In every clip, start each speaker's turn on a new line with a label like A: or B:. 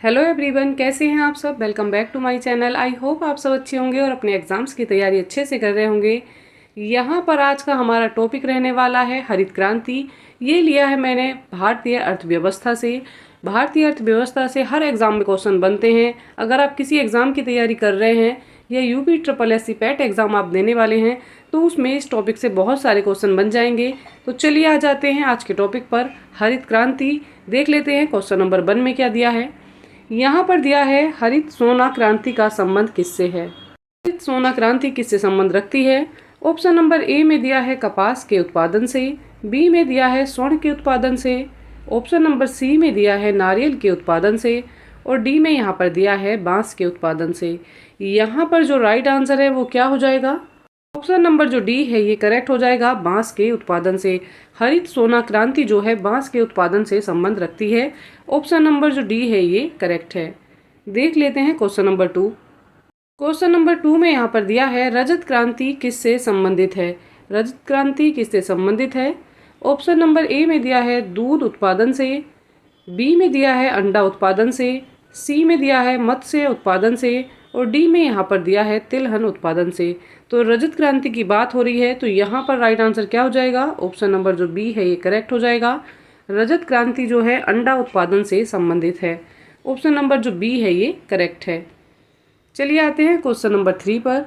A: Hello everyone, कैसे हैं आप सब। Welcome back to my channel. I hope आप सब अच्छे होंगे और अपने एग्ज़ाम्स की तैयारी अच्छे से कर रहे होंगे। यहाँ पर आज का हमारा टॉपिक रहने वाला है हरित क्रांति। ये लिया है मैंने भारतीय अर्थव्यवस्था से। भारतीय अर्थव्यवस्था से हर एग्ज़ाम में क्वेश्चन बनते हैं। अगर आप किसी एग्ज़ाम की तैयारी कर रहे हैं या UP triple S C PET exam आप देने वाले हैं तो उसमें इस टॉपिक से बहुत सारे क्वेश्चन बन जाएंगे। तो चलिए आ जाते हैं आज के टॉपिक पर, हरित क्रांति। देख लेते हैं क्वेश्चन नंबर 1 में क्या दिया है। यहाँ पर दिया है हरित सोना क्रांति का संबंध किससे है। हरित सोना क्रांति किससे संबंध रखती है। ऑप्शन नंबर ए में दिया है कपास के उत्पादन से, बी में दिया है स्वर्ण के उत्पादन से, ऑप्शन नंबर सी में दिया है नारियल के उत्पादन से और डी में यहाँ पर दिया है बांस के उत्पादन से। यहाँ पर जो राइट आंसर है वो क्या हो जाएगा। ऑप्शन नंबर जो डी है ये करेक्ट हो जाएगा, बांस के उत्पादन से। हरित सोना क्रांति जो है बांस के उत्पादन से संबंध रखती है। ऑप्शन नंबर जो डी है ये करेक्ट है। देख लेते हैं क्वेश्चन नंबर 2। क्वेश्चन नंबर 2 में यहाँ पर दिया है रजत क्रांति किससे संबंधित है। रजत क्रांति किससे संबंधित है। ऑप्शन नंबर ए में दिया है दूध उत्पादन से, बी में दिया है अंडा उत्पादन से, सी में दिया है मत्स्य उत्पादन से और डी में यहाँ पर दिया है तिलहन उत्पादन से। तो रजत क्रांति की बात हो रही है तो यहाँ पर राइट आंसर क्या हो जाएगा। ऑप्शन नंबर जो बी है ये करेक्ट हो जाएगा। रजत क्रांति जो है अंडा उत्पादन से संबंधित है। ऑप्शन नंबर जो बी है ये करेक्ट है। चलिए आते हैं क्वेश्चन नंबर 3 पर।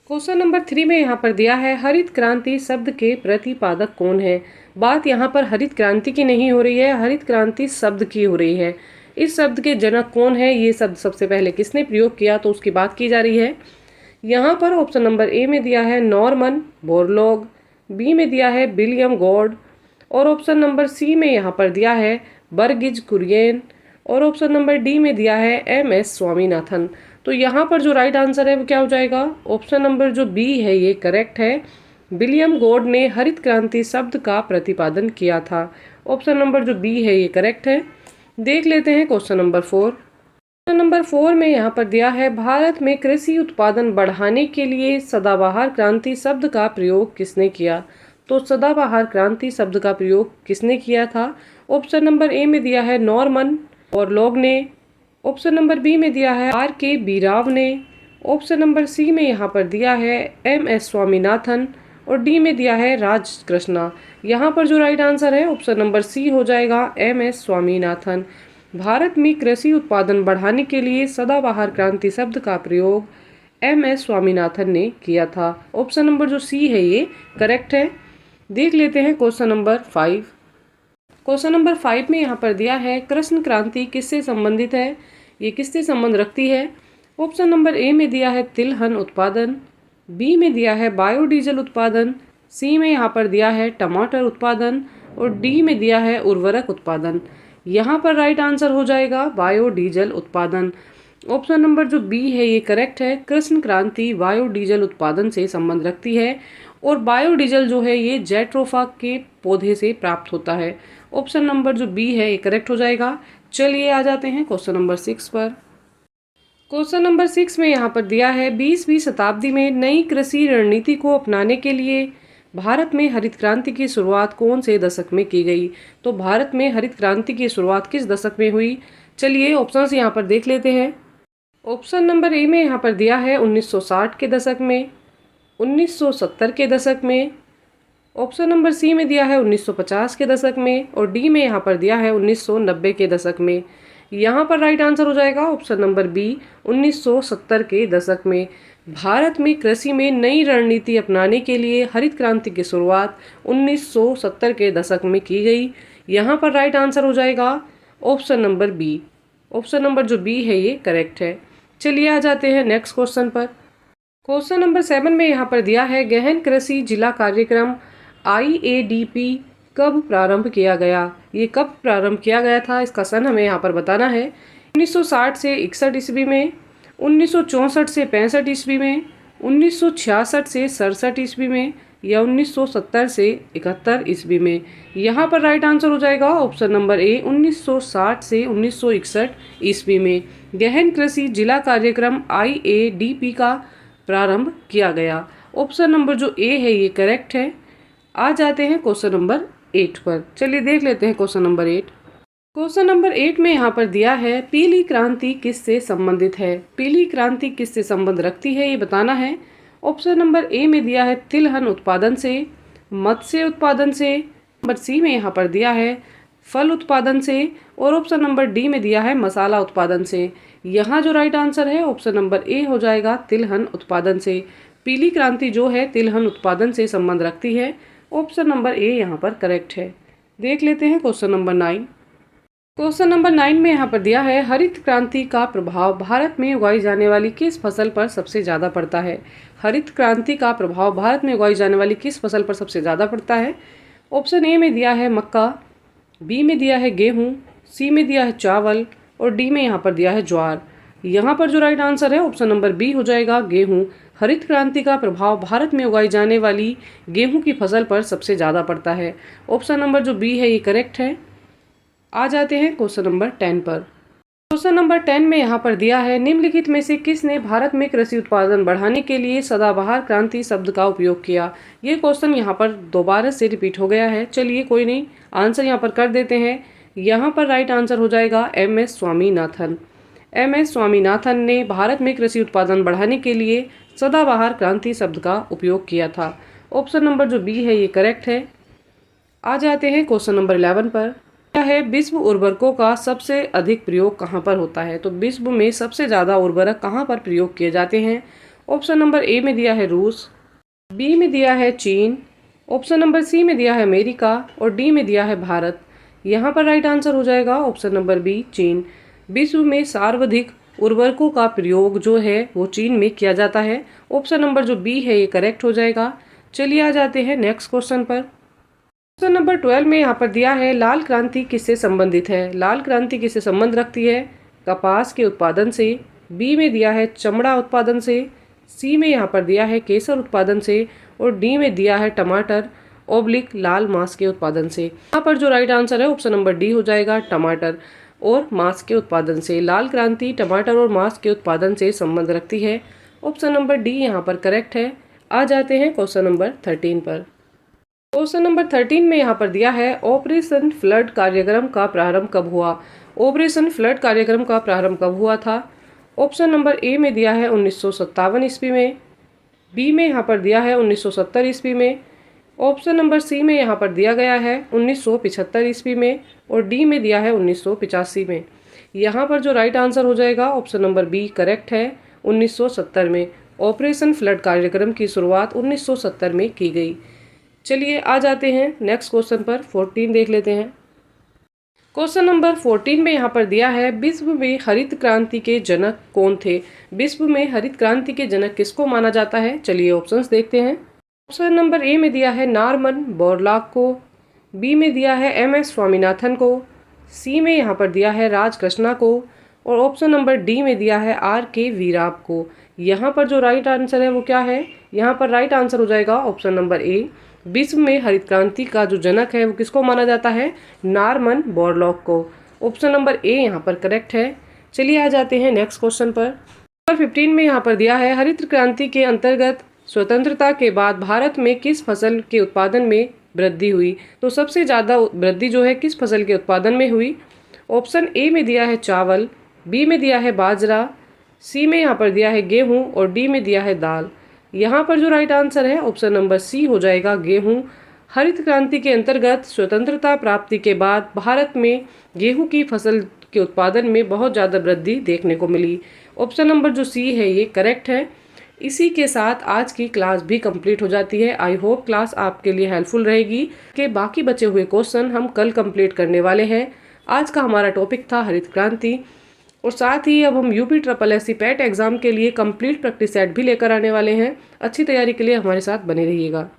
A: क्वेश्चन नंबर 3 में यहाँ पर दिया है हरित क्रांति शब्द के प्रतिपादक कौन है। बात यहाँ पर हरित क्रांति की नहीं हो रही है, हरित क्रांति शब्द की हो रही है। इस शब्द के जनक कौन है, ये शब्द सबसे पहले किसने प्रयोग किया तो उसकी बात की जा रही है। यहाँ पर ऑप्शन नंबर ए में दिया है नॉर्मन बोरलॉग, बी में दिया है विलियम गॉड और ऑप्शन नंबर सी में यहाँ पर दिया है बर्गिज कुरियन और ऑप्शन नंबर डी में दिया है एम.एस. स्वामीनाथन। तो यहाँ पर जो राइट आंसर है वो क्या हो जाएगा। ऑप्शन नंबर जो बी है ये करेक्ट है। विलियम गॉड ने हरित क्रांति शब्द का प्रतिपादन किया था। ऑप्शन नंबर जो बी है ये करेक्ट है। देख लेते हैं क्वेश्चन नंबर 4। क्वेश्चन नंबर 4 में यहाँ पर दिया है भारत में कृषि उत्पादन बढ़ाने के लिए सदाबहार क्रांति शब्द का प्रयोग किसने किया। तो सदाबहार क्रांति शब्द का प्रयोग किसने किया था। ऑप्शन नंबर ए में दिया है नॉर्मन बोरलॉग ने, ऑप्शन नंबर बी में दिया है R.K. राव ने, ऑप्शन नंबर सी में यहाँ पर दिया है M.S. स्वामीनाथन और डी में दिया है राजकृष्णा। यहाँ पर जो राइट आंसर है ऑप्शन नंबर सी हो जाएगा, M.S. स्वामीनाथन। भारत में कृषि उत्पादन बढ़ाने के लिए सदाबहार क्रांति शब्द का प्रयोग M.S. स्वामीनाथन ने किया था। ऑप्शन नंबर जो सी है ये करेक्ट है। देख लेते हैं क्वेश्चन नंबर 5। क्वेश्चन नंबर 5 में यहाँ पर दिया है कृष्ण क्रांति किससे संबंधित है, ये किससे संबंध रखती है। ऑप्शन नंबर ए में दिया है तिलहन उत्पादन, बी में दिया है बायोडीजल उत्पादन, सी में यहाँ पर दिया है टमाटर उत्पादन और डी में दिया है उर्वरक उत्पादन। यहाँ पर राइट आंसर हो जाएगा बायोडीजल उत्पादन। ऑप्शन नंबर जो बी है ये करेक्ट है। कृष्ण क्रांति बायोडीजल उत्पादन से संबंध रखती है और बायोडीजल जो है ये जैट्रोफा के पौधे से प्राप्त होता है। ऑप्शन नंबर जो बी है ये करेक्ट हो जाएगा। चलिए आ जाते हैं क्वेश्चन नंबर 6 पर। क्वेश्चन नंबर 6 में यहाँ पर दिया है 20वीं शताब्दी में नई कृषि रणनीति को अपनाने के लिए भारत में हरित क्रांति की शुरुआत कौन से दशक में की गई। तो भारत में हरित क्रांति की शुरुआत किस दशक में हुई। चलिए ऑप्शंस यहाँ पर देख लेते हैं। ऑप्शन नंबर ए में यहाँ पर दिया है 1960 के दशक में, 1970 के दशक में, ऑप्शन नंबर सी में दिया है 1950 के दशक में और डी में यहाँ पर दिया है 1990 के दशक में। यहाँ पर राइट आंसर हो जाएगा ऑप्शन नंबर बी, 1970 के दशक में। भारत में कृषि में नई रणनीति अपनाने के लिए हरित क्रांति की शुरुआत 1970 के दशक में की गई। यहाँ पर राइट आंसर हो जाएगा option number B. Option number जो बी है ये करेक्ट है। चलिए आ जाते हैं नेक्स्ट क्वेश्चन पर। क्वेश्चन नंबर 7 में यहाँ पर दिया है गहन कृषि जिला कार्यक्रम IADP कब प्रारंभ किया गया। ये कब प्रारंभ किया गया था इसका सन हमें यहाँ पर बताना है। 1960 से 61 ईस्वी में, 1964 से 65 ईस्वी में, 1966 से 67 ईस्वी में या 1970 से 71 ईस्वी में। यहाँ पर राइट आंसर हो जाएगा ऑप्शन नंबर ए, 1960 से 1961 ईस्वी में गहन कृषि जिला कार्यक्रम IADP का प्रारंभ किया गया। ऑप्शन नंबर जो ए है ये करेक्ट है। आ जाते हैं क्वेश्चन नंबर 8 पर। चलिए देख लेते हैं क्वेश्चन नंबर 8। क्वेश्चन नंबर 8 में यहाँ पर दिया है पीली क्रांति किससे संबंधित है। पीली क्रांति किससे संबंध रखती है ये बताना है। ऑप्शन नंबर ए में दिया है तिलहन उत्पादन से, मत्स्य उत्पादन से। नंबर सी में यहाँ पर दिया है फल उत्पादन से और ऑप्शन नंबर डी में दिया है मसाला उत्पादन से। यहाँ जो राइट आंसर है ऑप्शन नंबर ए हो जाएगा तिलहन उत्पादन से। पीली क्रांति जो है तिलहन उत्पादन से संबंध रखती है। ऑप्शन नंबर ए यहाँ पर करेक्ट है। देख लेते हैं क्वेश्चन नंबर 9। क्वेश्चन नंबर 9 में यहाँ पर दिया है हरित क्रांति का प्रभाव भारत में उगाई जाने वाली किस फसल पर सबसे ज़्यादा पड़ता है। हरित क्रांति का प्रभाव भारत में उगाई जाने वाली किस फसल पर सबसे ज़्यादा पड़ता है। ऑप्शन ए में दिया है मक्का, बी में दिया है गेहूँ, सी में दिया है चावल और डी में यहाँ पर दिया है ज्वार। यहाँ पर जो राइट आंसर है ऑप्शन नंबर बी हो जाएगा गेहूँ। हरित क्रांति का प्रभाव भारत में उगाई जाने वाली गेहूं की फसल पर सबसे ज़्यादा पड़ता है। ऑप्शन नंबर जो बी है ये करेक्ट है। आ जाते हैं क्वेश्चन नंबर 10 पर। क्वेश्चन नंबर 10 में यहाँ पर दिया है निम्नलिखित में से किसने भारत में कृषि उत्पादन बढ़ाने के लिए सदाबहार क्रांति शब्द का उपयोग किया। ये क्वेश्चन यहाँ पर दोबारा से रिपीट हो गया है। चलिए कोई नहीं, आंसर यहाँ पर कर देते हैं। यहाँ पर राइट आंसर हो जाएगा एम.एस. स्वामीनाथन। एम.एस. स्वामीनाथन ने भारत में कृषि उत्पादन बढ़ाने के लिए सदाबहार क्रांति शब्द का उपयोग किया था। ऑप्शन नंबर जो बी है ये करेक्ट है। आ जाते हैं क्वेश्चन नंबर 11 पर। क्या है विश्व उर्वरकों का सबसे अधिक प्रयोग कहाँ पर होता है। तो विश्व में सबसे ज़्यादा उर्वरक कहाँ पर प्रयोग किए जाते हैं। ऑप्शन नंबर ए में दिया है रूस, बी में दिया है चीन, ऑप्शन नंबर सी में दिया है अमेरिका और डी में दिया है भारत। यहाँ पर राइट आंसर हो जाएगा ऑप्शन नंबर बी चीन। विश्व में सर्वाधिक उर्वरकों का प्रयोग जो है वो चीन में किया जाता है। ऑप्शन नंबर जो बी है ये करेक्ट हो जाएगा। चलिए आ जाते हैं नेक्स्ट क्वेश्चन पर। क्वेश्चन नंबर 12 में यहाँ पर दिया है लाल क्रांति किससे संबंधित है। लाल क्रांति किससे संबंध रखती है। कपास के उत्पादन से, बी में दिया है चमड़ा उत्पादन से, सी में यहाँ पर दिया है केसर उत्पादन से और डी में दिया है टमाटर / लाल मांस के उत्पादन से। यहाँ पर जो राइट आंसर है ऑप्शन नंबर डी हो जाएगा टमाटर और मांस के उत्पादन से। लाल क्रांति टमाटर और मांस के उत्पादन से संबंध रखती है। ऑप्शन नंबर डी यहाँ पर करेक्ट है। आ जाते हैं क्वेश्चन नंबर 13 पर। क्वेश्चन नंबर 13 में यहाँ पर दिया है ऑपरेशन फ्लड कार्यक्रम का प्रारंभ कब हुआ। ऑपरेशन फ्लड कार्यक्रम का प्रारंभ कब हुआ था। ऑप्शन नंबर ए में दिया है 1957 ईस्वी में, बी में यहाँ पर दिया है 1970 ईस्वी में, ऑप्शन नंबर सी में यहाँ पर दिया गया है 1975 ईस्वी में और डी में दिया है 1985 में। यहाँ पर जो राइट आंसर हो जाएगा ऑप्शन नंबर बी करेक्ट है। 1970 में ऑपरेशन फ्लड कार्यक्रम की शुरुआत 1970 में की गई। चलिए आ जाते हैं नेक्स्ट क्वेश्चन पर। 14 देख लेते हैं। क्वेश्चन नंबर 14 में यहाँ पर दिया है विश्व में हरित क्रांति के जनक कौन थे। विश्व में हरित क्रांति के जनक किसको माना जाता है। चलिए ऑप्शंस देखते हैं। ऑप्शन नंबर ए में दिया है नॉर्मन बोरलॉग को, बी में दिया है एम.एस. स्वामीनाथन को, सी में यहाँ पर दिया है राजकृष्णा को और ऑप्शन नंबर डी में दिया है आर.के. वीराब को। यहाँ पर जो राइट आंसर है वो क्या है। यहाँ पर राइट आंसर हो जाएगा ऑप्शन नंबर ए। विश्व में हरित क्रांति का जो जनक है वो किसको माना जाता है, नॉर्मन बोरलॉग को। ऑप्शन नंबर ए यहाँ पर करेक्ट है। चलिए आ जाते हैं नेक्स्ट क्वेश्चन पर। नंबर 15 में यहाँ पर दिया है हरित क्रांति के अंतर्गत स्वतंत्रता के बाद भारत में किस फसल के उत्पादन में वृद्धि हुई। तो सबसे ज़्यादा वृद्धि जो है किस फसल के उत्पादन में हुई। ऑप्शन ए में दिया है चावल, बी में दिया है बाजरा, सी में यहाँ पर दिया है गेहूँ और डी में दिया है दाल। यहाँ पर जो राइट आंसर है ऑप्शन नंबर सी हो जाएगा गेहूँ। हरित क्रांति के अंतर्गत स्वतंत्रता प्राप्ति के बाद भारत में गेहूँ की फसल के उत्पादन में बहुत ज़्यादा वृद्धि देखने को मिली। ऑप्शन नंबर जो सी है ये करेक्ट है। इसी के साथ आज की क्लास भी कंप्लीट हो जाती है। आई होप क्लास आपके लिए हेल्पफुल रहेगी। के बाकी बचे हुए क्वेश्चन हम कल कंप्लीट करने वाले हैं। आज का हमारा टॉपिक था हरित क्रांति और साथ ही अब हम UPSSC पैट एग्जाम के लिए कंप्लीट प्रैक्टिस सेट भी लेकर आने वाले हैं। अच्छी तैयारी के लिए हमारे साथ बने रहिएगा।